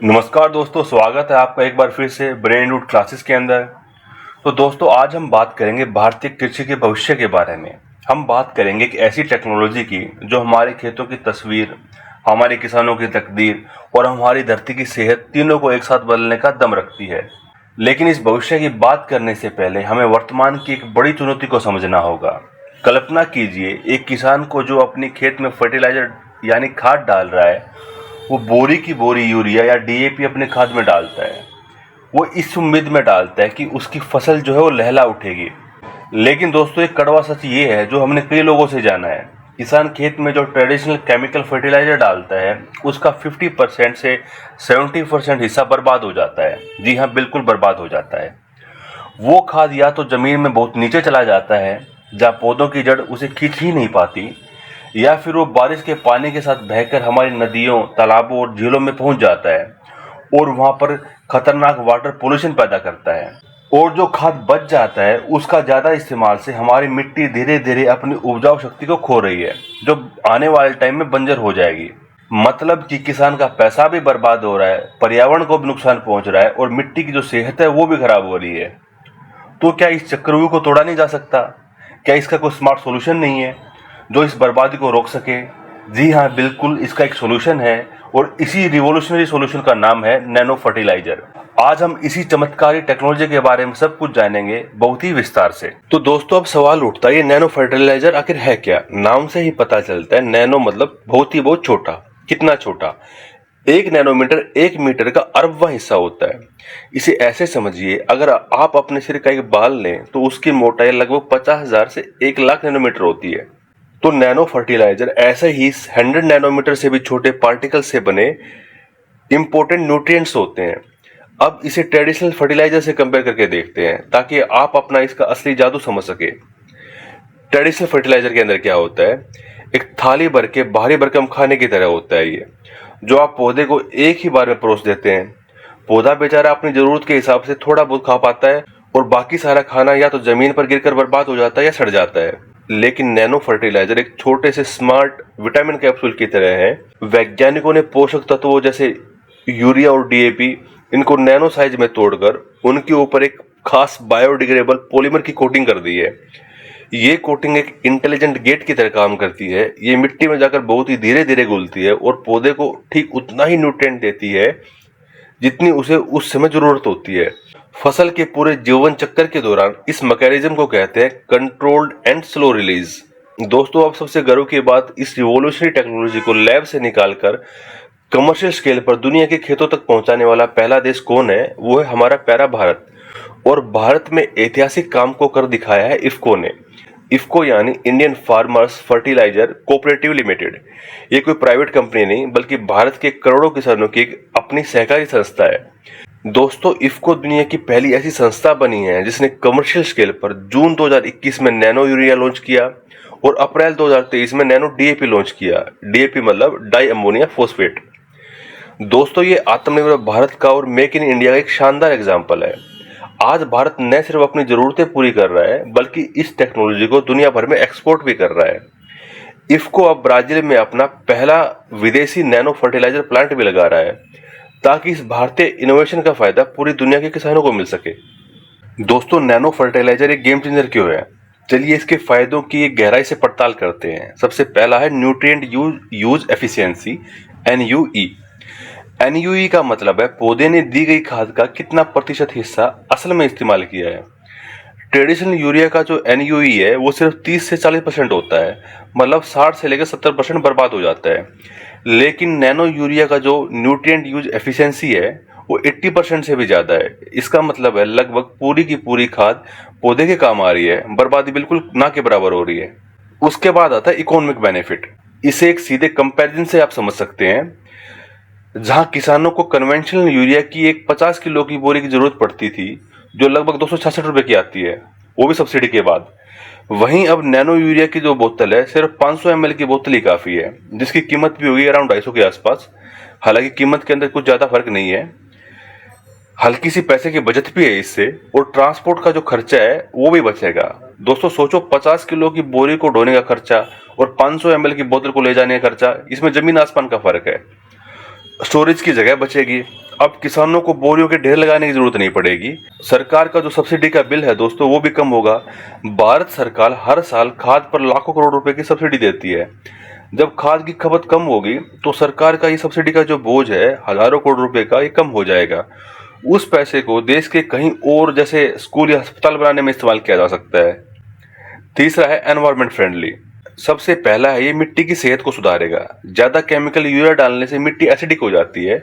नमस्कार दोस्तों, स्वागत है आपका एक बार फिर से ब्रेन रूट क्लासेस के अंदर। तो दोस्तों, आज हम बात करेंगे भारतीय कृषि के भविष्य के बारे में। हम बात करेंगे एक ऐसी टेक्नोलॉजी की जो हमारे खेतों की तस्वीर, हमारे किसानों की तकदीर और हमारी धरती की सेहत तीनों को एक साथ बदलने का दम रखती है। लेकिन इस भविष्य की बात करने से पहले हमें वर्तमान की एक बड़ी चुनौती को समझना होगा। कल्पना कीजिए, एक किसान को जो अपनी खेत में फर्टिलाइजर यानी खाद डाल रहा है, वो बोरी की बोरी यूरिया या डीएपी अपने खाद में डालता है। वो इस उम्मीद में डालता है कि उसकी फसल जो है वो लहला उठेगी। लेकिन दोस्तों, एक कड़वा सच ये है जो हमने कई लोगों से जाना है। किसान खेत में जो ट्रेडिशनल केमिकल फर्टिलाइजर डालता है, उसका 50% से 70% हिस्सा बर्बाद हो जाता है। जी हाँ, बिल्कुल बर्बाद हो जाता है। वो खाद या तो जमीन में बहुत नीचे चला जाता है, जहाँ पौधों की जड़ उसे खींच ही नहीं पाती, या फिर वो बारिश के पानी के साथ बहकर हमारी नदियों, तालाबों और झीलों में पहुंच जाता है और वहां पर खतरनाक वाटर पोल्यूशन पैदा करता है। और जो खाद बच जाता है, उसका ज्यादा इस्तेमाल से हमारी मिट्टी धीरे धीरे अपनी उपजाऊ शक्ति को खो रही है, जो आने वाले टाइम में बंजर हो जाएगी। मतलब कि किसान का पैसा भी बर्बाद हो रहा है, पर्यावरण को भी नुकसान पहुंच रहा है और मिट्टी की जो सेहत है वो भी खराब हो रही है। तो क्या इस चक्रव्यूह को तोड़ा नहीं जा सकता? क्या इसका कोई स्मार्ट सॉल्यूशन नहीं है जो इस बर्बादी को रोक सके? जी हाँ, बिल्कुल, इसका एक सॉल्यूशन है और इसी रिवॉल्यूशनरी सॉल्यूशन का नाम है नैनो फर्टिलाइजर। आज हम इसी चमत्कारी टेक्नोलॉजी के बारे में सब कुछ जानेंगे, बहुत ही विस्तार से। तो दोस्तों, अब सवाल उठता है, ये नैनो फर्टिलाइजर आखिर है क्या? नाम से ही पता चलता है, नैनो मतलब बहुत छोटा। कितना छोटा? 1 नैनोमीटर 1 मीटर का अरबवां हिस्सा होता है। इसे ऐसे समझिए, अगर आप अपने सिर का एक बाल लें तो उसकी मोटाई लगभग 50,000 से 1 लाख नैनोमीटर होती है। तो नैनो फर्टिलाइजर ऐसे ही 100 नैनोमीटर से भी छोटे पार्टिकल से बने इंपॉर्टेंट न्यूट्रिएंट्स होते हैं। अब इसे ट्रेडिशनल फर्टिलाइजर से कंपेयर करके देखते हैं, ताकि आप अपना इसका असली जादू समझ सके। ट्रेडिशनल फर्टिलाइजर के अंदर क्या होता है? एक थाली भर के भारी भरकम खाने की तरह होता है ये, जो आप पौधे को एक ही बार में परोस देते हैं। पौधा बेचारा अपनी जरूरत के हिसाब से थोड़ा बहुत खा पाता है और बाकी सारा खाना या तो जमीन पर गिरकर बर्बाद हो जाता है या सड़ जाता है। लेकिन नैनो फर्टिलाइजर एक छोटे से स्मार्ट विटामिन कैप्सूल की तरह है। वैज्ञानिकों ने पोषक तत्वों जैसे यूरिया और डीएपी, इनको नैनो साइज में तोड़कर उनके ऊपर एक खास बायोडिग्रेडेबल पॉलीमर की कोटिंग कर दी है। ये कोटिंग एक इंटेलिजेंट गेट की तरह काम करती है। ये मिट्टी में जाकर बहुत ही धीरे धीरे घुलती है और पौधे को ठीक उतना ही न्यूट्रिएंट देती है जितनी उसे उस समय जरूरत होती है। फसल के पूरे जीवन चक्र के दौरान इस मैकेनिज्म को कहते हैं कंट्रोल्ड एंड स्लो रिलीज। दोस्तों, अब सबसे गर्व की बात, इस रिवॉल्यूशनरी टेक्नोलॉजी को लैब से निकालकर कमर्शियल स्केल पर दुनिया के खेतों तक पहुंचाने वाला पहला देश कौन है? वो है हमारा प्यारा भारत। और भारत में ऐतिहासिक काम को कर दिखाया है इफ्को ने। इफ्को यानी Indian farmers fertiliser cooperative limited. ये कोई प्राइवेट कंपनी नहीं, बल्कि भारत के करोड़ों किसानों की एक अपनी सहकारी संस्था है। दोस्तों, इफ्को दुनिया की पहली ऐसी संस्था बनी है जिसने कमर्शियल स्केल पर जून 2021 में नैनो यूरिया लॉन्च किया और अप्रैल 2023 में नैनो डीएपी लॉन्च किया। डीएपी मतलब डाई अमोनिया फॉस्फेट। दोस्तों, ये आत्मनिर्भर भारत का और मेक इन इंडिया का एक शानदार एग्जाम्पल है। आज भारत न सिर्फ अपनी जरूरतें पूरी कर रहा है, बल्कि इस टेक्नोलॉजी को दुनिया भर में एक्सपोर्ट भी कर रहा है। इफ्को अब ब्राजील में अपना पहला विदेशी नैनो फर्टिलाइजर प्लांट भी लगा रहा है, ताकि इस भारतीय इनोवेशन का फायदा पूरी दुनिया के किसानों को मिल सके। दोस्तों, नैनो फर्टिलाइजर एक गेम चेंजर क्यों है? चलिए इसके फायदों की एक गहराई से पड़ताल करते हैं। सबसे पहला है न्यूट्रिएंट यूज एफिशिएंसी, एनयूई। एनयूई का मतलब है पौधे ने दी गई खाद का कितना प्रतिशत हिस्सा असल में इस्तेमाल किया है। ट्रेडिशनल यूरिया का जो एनयूई है वो सिर्फ 30 से 40% होता है, मतलब 60 से लेकर 70% बर्बाद हो जाता है। लेकिन नैनो यूरिया का जो न्यूट्रिएंट यूज एफिशिएंसी है वो 80% से भी ज्यादा है। इसका मतलब है लगभग पूरी की पूरी खाद पौधे के काम आ रही है, बर्बादी बिल्कुल ना के बराबर हो रही है। उसके बाद आता है इकोनॉमिक बेनिफिट। इसे एक सीधे कंपैरिजन से आप समझ सकते हैं। जहां किसानों को कन्वेंशनल यूरिया की एक 50 किलो की बोरी की जरूरत पड़ती थी, जो लगभग 266 रुपए की आती है, वो भी सब्सिडी के बाद, वहीं अब नैनो यूरिया की जो बोतल है सिर्फ 500 ml की बोतल ही काफी है, जिसकी कीमत भी होगी अराउंड 250 के आसपास। हालांकि कीमत के अंदर कुछ ज्यादा फर्क नहीं है, हल्की सी पैसे की बचत भी है इससे, और ट्रांसपोर्ट का जो खर्चा है वो भी बचेगा। दोस्तों सोचो, 50 किलो की बोरी को ढोने का खर्चा और 500 ml की बोतल को ले जाने का खर्चा, इसमें जमीन आसमान का फर्क है। स्टोरेज की जगह बचेगी, अब किसानों को बोरियों के ढेर लगाने की जरूरत नहीं पड़ेगी। सरकार का जो सब्सिडी का बिल है दोस्तों वो भी कम होगा। भारत सरकार हर साल खाद पर लाखों करोड़ रुपए की सब्सिडी देती है। जब खाद की खपत कम होगी तो सरकार का ये सब्सिडी का जो बोझ है हजारों करोड़ रुपए का, ये कम हो जाएगा। उस पैसे को देश के कहीं और जैसे स्कूल या अस्पताल बनाने में इस्तेमाल किया जा सकता है। तीसरा है एनवायरमेंट फ्रेंडली। सबसे पहला है ये मिट्टी की सेहत को सुधारेगा। ज्यादा केमिकल यूरिया डालने से मिट्टी एसिडिक हो जाती है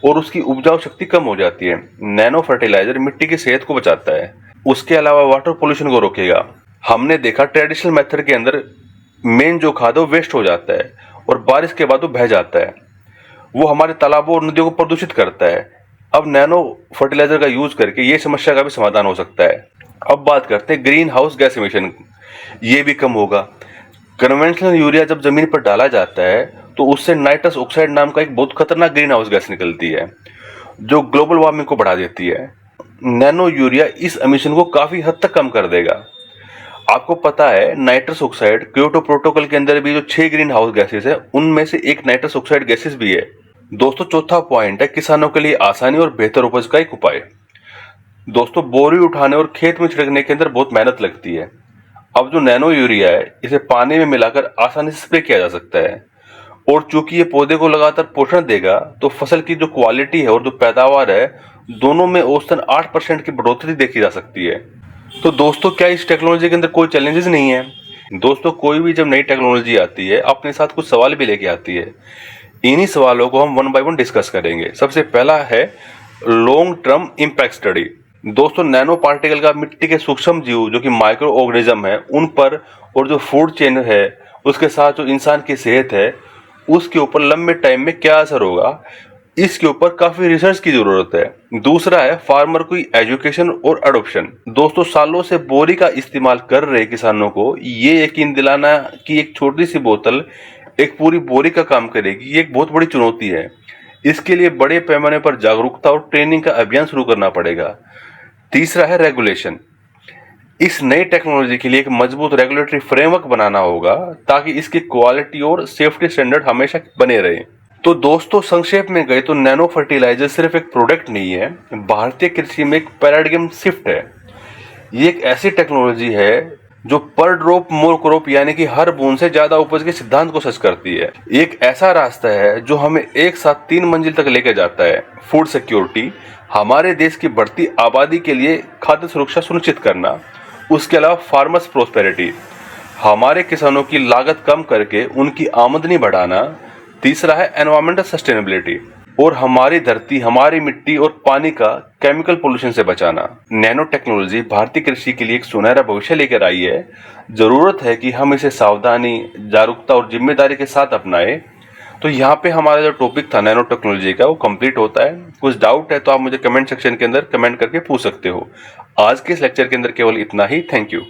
और उसकी उपजाऊ शक्ति कम हो जाती है। नैनो फर्टिलाइजर मिट्टी की सेहत को बचाता है। उसके अलावा वाटर पोल्यूशन को रोकेगा। हमने देखा ट्रेडिशनल मेथड के अंदर मेन जो खाद है वो वेस्ट हो जाता है और बारिश के बाद वो बह जाता है, वो हमारे तालाबों और नदियों को प्रदूषित करता है। अब नैनो फर्टिलाइजर का यूज करके ये समस्या का भी समाधान हो सकता है। अब बात करते हैं ग्रीन हाउस गैस इमिशन, ये भी कम होगा। कन्वेंशनल यूरिया जब जमीन पर डाला जाता है तो उससे नाइट्रस ऑक्साइड नाम का एक बहुत खतरनाक ग्रीन हाउस गैस निकलती है जो ग्लोबल वार्मिंग को बढ़ा देती है। नैनो यूरिया इस एमिशन को काफी हद तक कम कर देगा। आपको पता है नाइट्रस ऑक्साइड क्योटो प्रोटोकॉल के अंदर भी जो 6 ग्रीन हाउस गैसेस है उनमें से एक नाइट्रस ऑक्साइड गैसेस भी है। दोस्तों चौथा पॉइंट है किसानों के लिए आसानी और बेहतर उपज का एक उपाय। दोस्तों बोरी उठाने और खेत में छिड़कने के अंदर बहुत मेहनत लगती है। अब जो नैनो यूरिया है इसे पानी में मिलाकर आसानी से स्प्रे किया जा सकता है और चूंकि ये पौधे को लगातार पोषण देगा तो फसल की जो क्वालिटी है और जो पैदावार है दोनों में औसतन 8% की बढ़ोतरी देखी जा सकती है। तो दोस्तों क्या इस टेक्नोलॉजी के अंदर कोई चैलेंजेस नहीं है? दोस्तों कोई भी जब नई टेक्नोलॉजी आती है अपने साथ कुछ सवाल भी लेके आती है। इन्हीं सवालों को हम वन बाय वन डिस्कस करेंगे। सबसे पहला है लॉन्ग टर्म इम्पैक्ट स्टडी। दोस्तों नैनो पार्टिकल का मिट्टी के सूक्ष्म जीव जो कि माइक्रो ऑर्गेनिज्म है उन पर और जो फूड चेन है उसके साथ जो इंसान की सेहत है उसके ऊपर लंबे टाइम में क्या असर होगा, इसके ऊपर काफी रिसर्च की जरूरत है। दूसरा है फार्मर की एजुकेशन और अडोप्शन। दोस्तों सालों से बोरी का इस्तेमाल कर रहे किसानों को ये यकीन दिलाना कि एक छोटी सी बोतल एक पूरी बोरी का काम करेगी, ये एक बहुत बड़ी चुनौती है। इसके लिए बड़े पैमाने पर जागरूकता और ट्रेनिंग का अभियान शुरू करना पड़ेगा। तीसरा है रेगुलेशन। इस नई टेक्नोलॉजी के लिए एक मजबूत रेगुलेटरी फ्रेमवर्क बनाना होगा ताकि इसकी क्वालिटी और सेफ्टी स्टैंडर्ड हमेशा बने रहे। तो दोस्तों संक्षेप में गए तो नैनो फर्टिलाइजर सिर्फ एक प्रोडक्ट नहीं है, भारतीय कृषि में एक पैराडाइम शिफ्ट है। ये एक ऐसी टेक्नोलॉजी है जो पर ड्रॉप मोर क्रॉप यानी कि हर बूंद से ज्यादा उपज के सिद्धांत को सच करती है। एक ऐसा रास्ता है जो हमें एक साथ 3 मंजिल तक लेकर जाता है। फूड सिक्योरिटी, हमारे देश की बढ़ती आबादी के लिए खाद्य सुरक्षा सुनिश्चित करना, उसके अलावा फार्मर्स प्रोस्पेरिटी, हमारे किसानों की लागत कम करके उनकी आमदनी बढ़ाना। तीसरा है एनवायरमेंटल सस्टेनेबिलिटी और हमारी धरती, हमारी मिट्टी और पानी का केमिकल पोल्यूशन से बचाना। नैनो टेक्नोलॉजी भारतीय कृषि के लिए एक सुनहरा भविष्य लेकर आई है। जरूरत है कि हम इसे सावधानी, जागरूकता और जिम्मेदारी के साथ अपनाएं। तो यहाँ पे हमारा जो टॉपिक था नैनो टेक्नोलॉजी का वो कंप्लीट होता है। कुछ डाउट है तो आप मुझे कमेंट सेक्शन के अंदर कमेंट करके पूछ सकते हो। आज के इस लेक्चर के अंदर केवल इतना ही। Thank you.